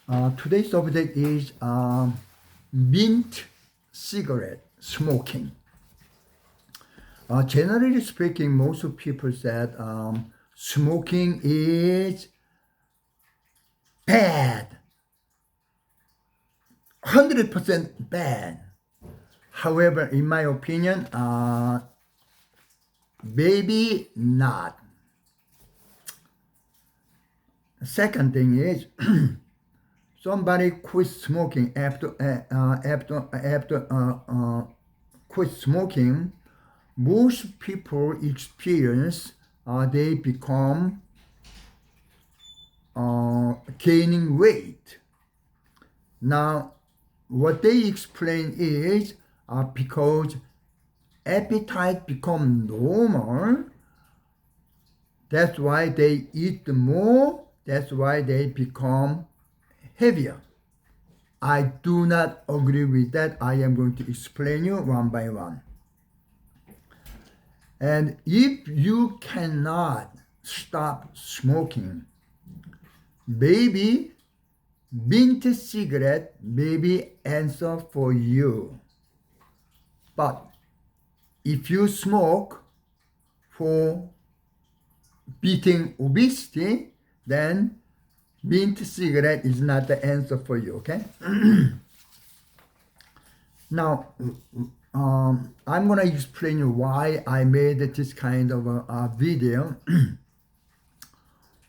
Today's subject is mint cigarette smoking. Generally speaking, most of people said smoking is bad, 100% bad. However, in my opinion, maybe not. Second thing is somebody quit smoking after quit smoking. Most people experience they become gaining weight. Now, what they explain is because appetite become normal. That's why they eat more. That's why they become heavier. I do not agree with that. I am going to explain you one by one. And if you cannot stop smoking, maybe mint cigarette may be answer for you. But if you smoke for beating obesity, then mint cigarette is not the answer for you, okay? Now, I'm going to explain you why I made this kind of a video.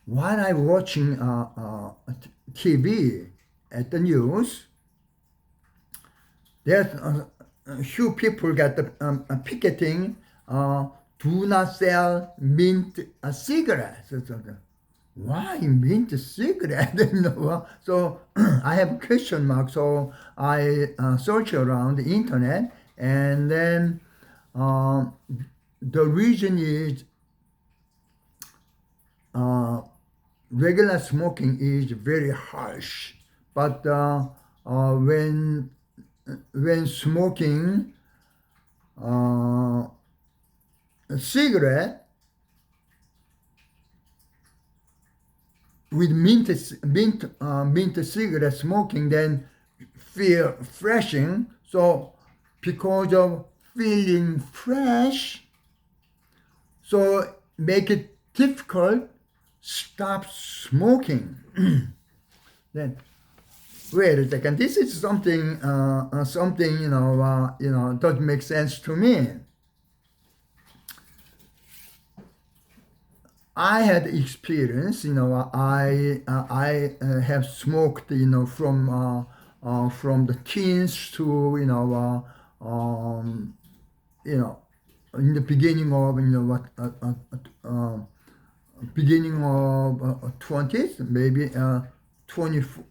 While I'm watching TV at the news, there's a few people got the picketing, do not sell mint cigarettes. Why mint cigarette? So I have a question mark. So I search around the internet, and then the reason is regular smoking is very harsh, but when smoking a cigarette with mint cigarette smoking, then feel refreshing. So because of feeling fresh, so make it difficult stop smoking. Then wait a second. This is something doesn't make sense to me. I had experience, I have smoked, from the teens to, in the beginning of, beginning of 20s, maybe 24.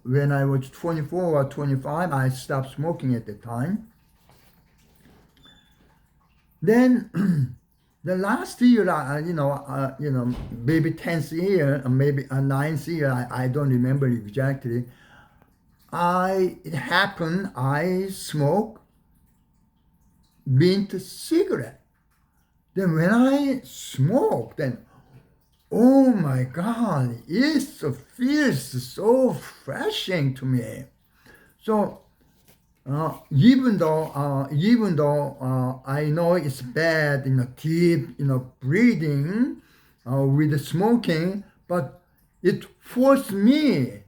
When I was 24 or 25, I stopped smoking at the time. Then. The last year, maybe 10th year, or maybe 9th year, I don't remember exactly. It happened, I smoked mint cigarette. Then when I smoked, then, oh my God, it feels so refreshing to me. So, even though I know it's bad, deep, breathing with smoking, but it forced me,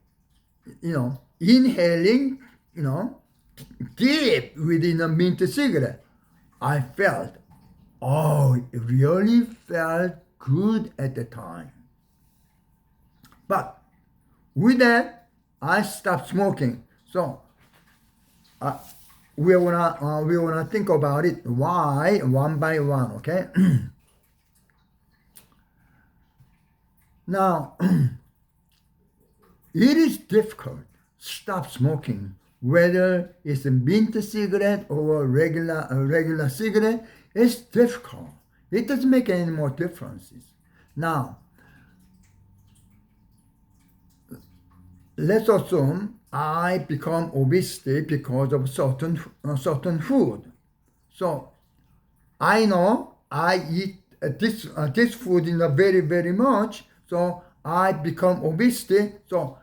inhaling, deep within a mint cigarette. I felt, it really felt good at the time. But with that, I stopped smoking. So we wanna think about it. Why? One by one, okay? Now, it is difficult stop smoking, whether it's a mint cigarette or a regular cigarette. It's difficult. It doesn't make any more differences. Now, let's assume I become obesity because of certain food. So I know I eat this food very very much. So I become obesity. So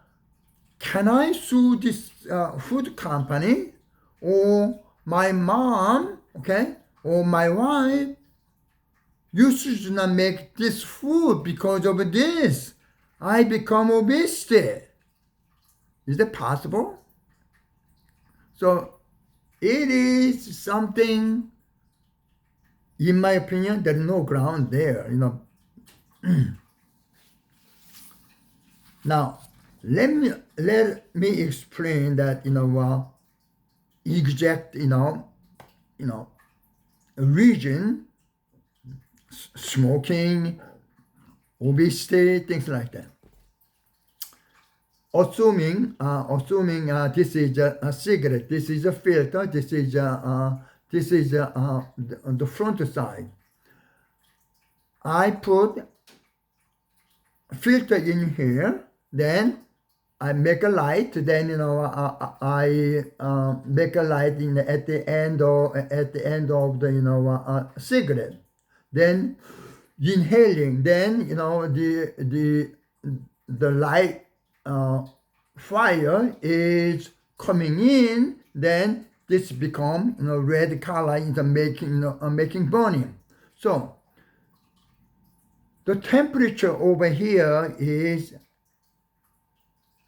can I sue this food company or my mom, okay, or my wife? You should not make this food because of this. I become obese. Is that possible? So it is something, in my opinion, there's no ground there, Now, let me explain that, exact, region, smoking, obesity, things like that. Assuming this is a cigarette, this is a filter, this is the front side. I put filter in here, then I make a light. Then I make a light at the end of the cigarette. Then inhaling. Then the light fire is coming in. Then this become red color in the making burning. So the temperature over here is,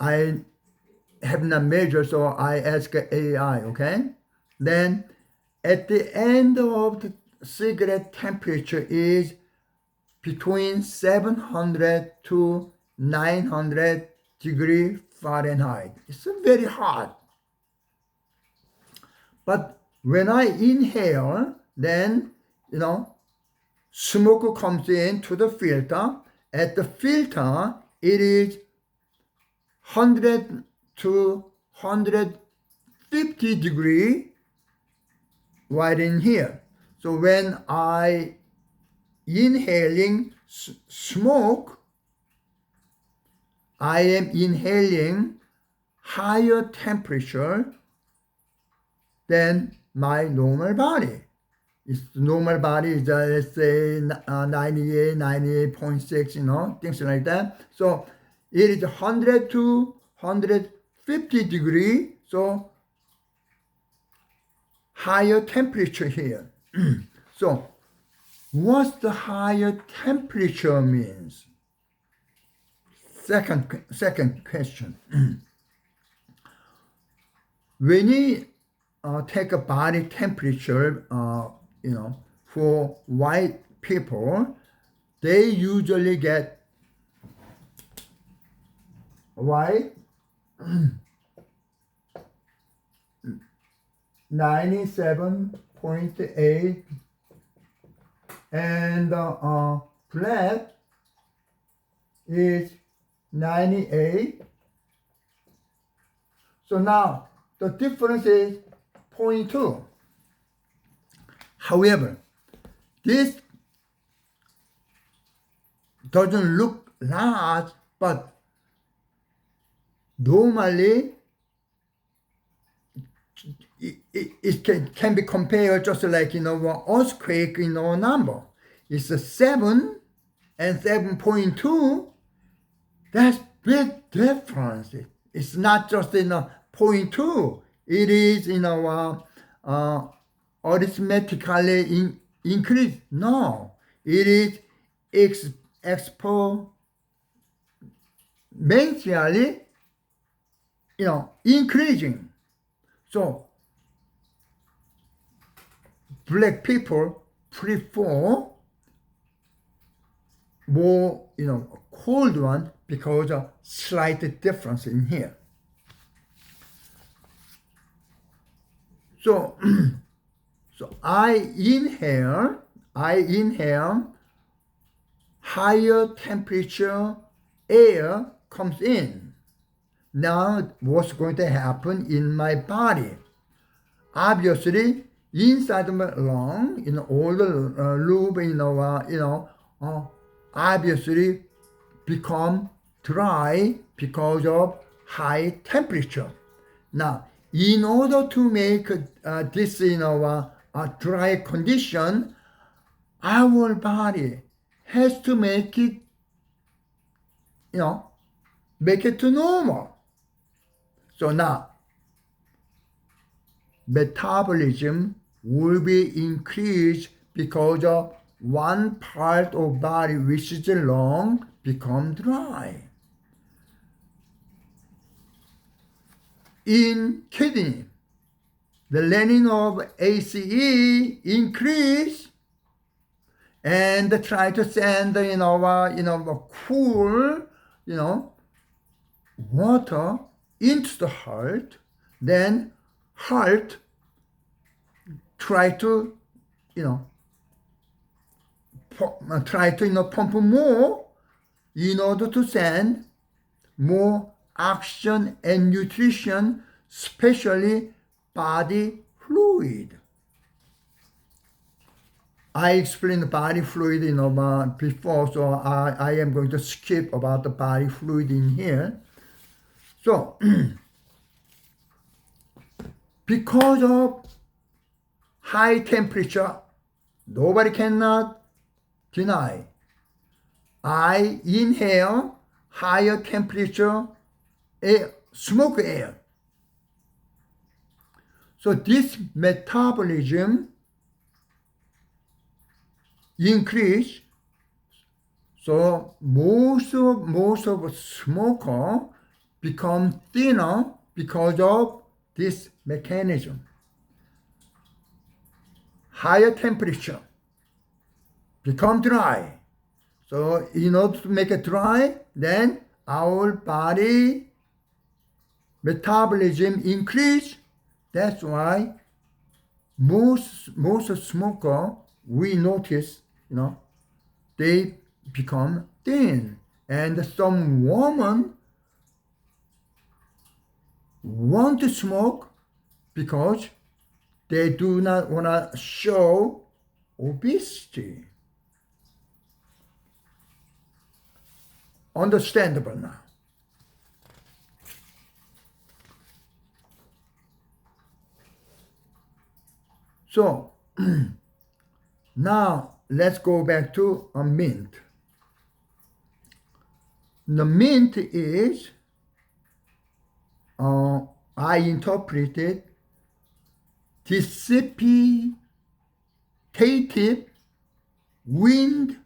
I have not measured, so I ask AI, okay? Then at the end of the cigarette temperature is between 700 to 900 degree Fahrenheit. It's very hot. But when I inhale, then, smoke comes into the filter. At the filter, it is 100 to 150 degree right in here. So when I inhaling smoke, I am inhaling higher temperature than my normal body. Its normal body is, let's say, 98, 98.6, things like that. So it is 100 to 150 degree, so higher temperature here. So what's the higher temperature means? Second question. When you take a body temperature, for white people, they usually get white 97.8, and black is 98. So now the difference is 0.2. However, this doesn't look large, but normally it can be compared just like an earthquake number. It's a 7 and 7.2. That's big difference. It's not just 0.2. It is arithmetically increase. No, it is exponentially increasing. So black people prefer more cold one because of slight difference in here. So I inhale higher temperature air comes in. Now what's going to happen in my body? Obviously inside my lung, all the lube, obviously become dry because of high temperature. Now, in order to make this, a dry condition, our body has to make it, make it to normal. So now, metabolism will be increased because of one part of body, which is the lung, become dry. In kidney, the learning of ACE increase and try to send cool water into the heart. Then heart try to pump more in order to send more oxygen and nutrition, especially body fluid. I explained body fluid before, so I am going to skip about the body fluid in here. So, because of high temperature, nobody cannot deny, I inhale higher temperature air, smoke air. So this metabolism increase. So most of smoker become thinner because of this mechanism. Higher temperature become dry. So in order to make it dry, then our body metabolism increase. That's why most smoker, we notice, they become thin. And some women want to smoke because they do not want to show obesity. Understandable now. So now let's go back to a mint. The mint is, I interpreted dissipative wind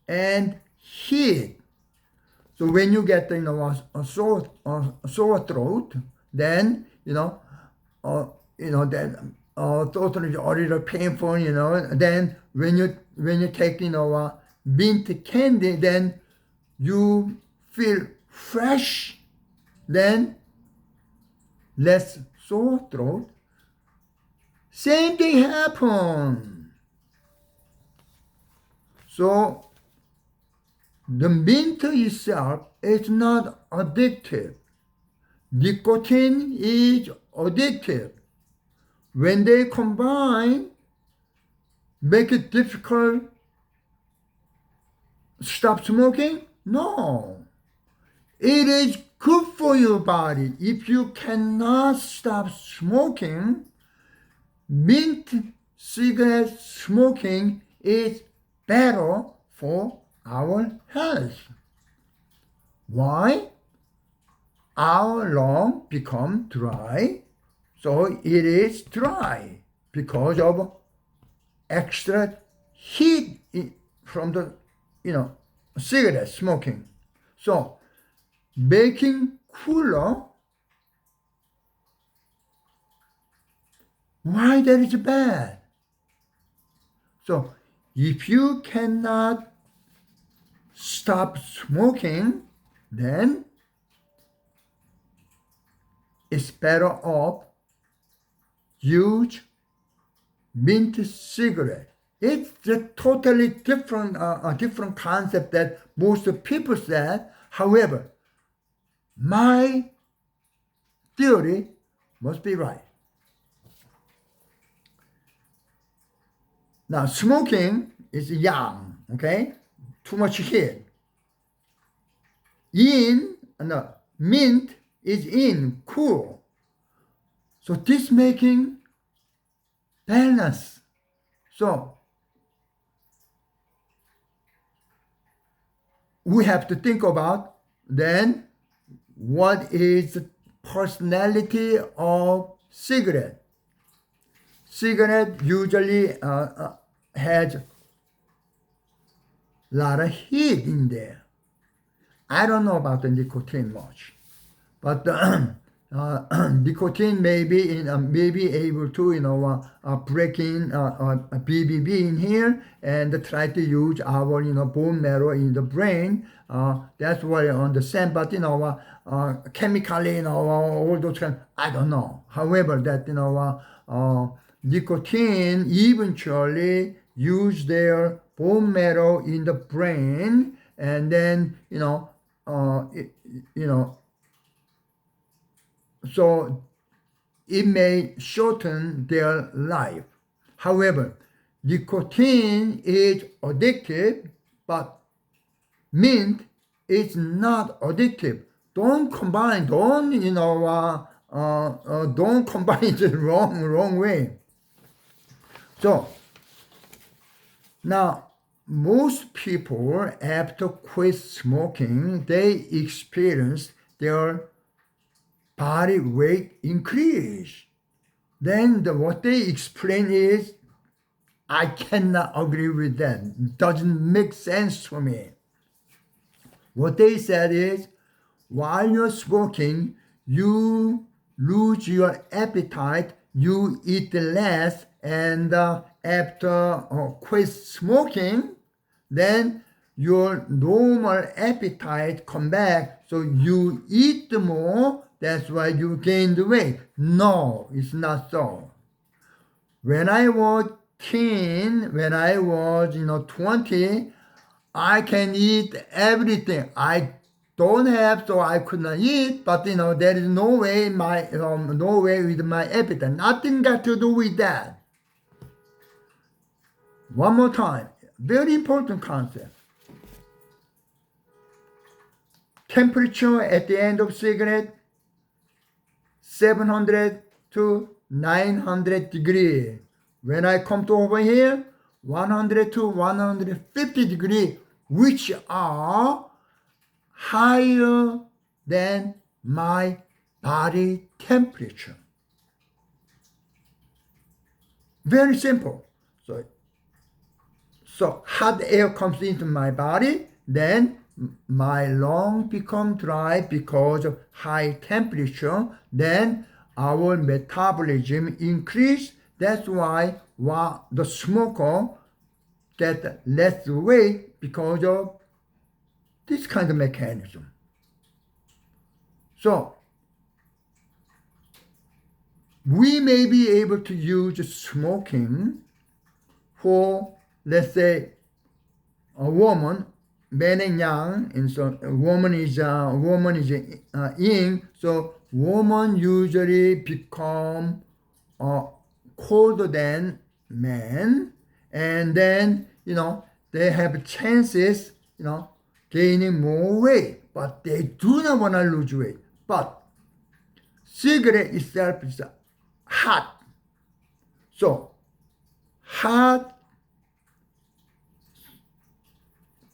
and heat. So when you get a sore throat, then then totally a little painful, Then when you take mint candy, then you feel fresh, then less sore throat. Same thing happen. So the mint itself is not addictive. Nicotine is addictive. When they combine, make it difficult stop smoking? No. It is good for your body. If you cannot stop smoking, mint cigarette smoking is better for our health. Why? Our lung become dry, so it is dry because of extra heat from the cigarette smoking. So making cooler, why that is bad? So if you cannot stop smoking, then it's better off use mint cigarette. It's a totally different concept that most people said. However, my theory must be right. Now, smoking is yang, okay? Too much heat. Mint is in, cool. So this making balance. So we have to think about then what is the personality of cigarette. Cigarette usually has a lot of heat in there. I don't know about the nicotine much, but nicotine may be able to break in a BBB in here and try to use our bone marrow in the brain. That's what I understand. But chemically all those kind, I don't know. However, that nicotine eventually use their bone marrow in the brain, and then so it may shorten their life. However, nicotine is addictive, but mint is not addictive. Don't combine it the wrong way. So now most people after quit smoking, they experience their body weight increase. Then what they explain is, I cannot agree with that. It doesn't make sense to me. What they said is, while you're smoking, you lose your appetite, you eat less, and after quit smoking, then your normal appetite come back, so you eat more. That's why you gained weight. No, it's not so. When I was 20, I can eat everything. I don't have, so I could not eat. But there is no way with my appetite. Nothing got to do with that. One more time, very important concept. Temperature at the end of cigarette, 700 to 900 degrees. When I come to over here, 100 to 150 degrees, which are higher than my body temperature. Very simple. So hot air comes into my body, then my lungs become dry because of high temperature, then our metabolism increase. That's why the smoker get less weight because of this kind of mechanism. So we may be able to use smoking for, let's say, a woman, man and yang, and so a woman is yin. So woman usually become colder than men, and then they have chances gaining more weight, but they do not want to lose weight. But cigarette itself is hot. So hot,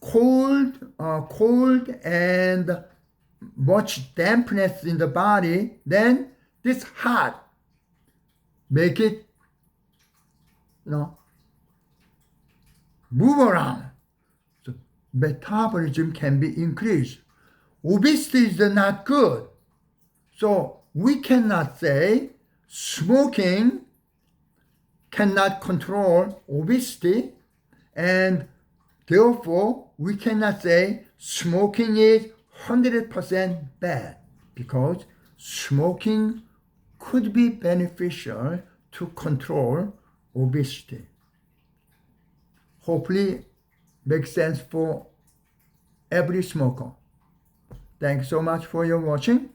cold and much dampness in the body, then this hot make it move around. So metabolism can be increased. Obesity is not good. So we cannot say smoking cannot control obesity, and therefore we cannot say smoking is 100% bad, because smoking could be beneficial to control obesity. Hopefully makes sense for every smoker. Thanks so much for your watching.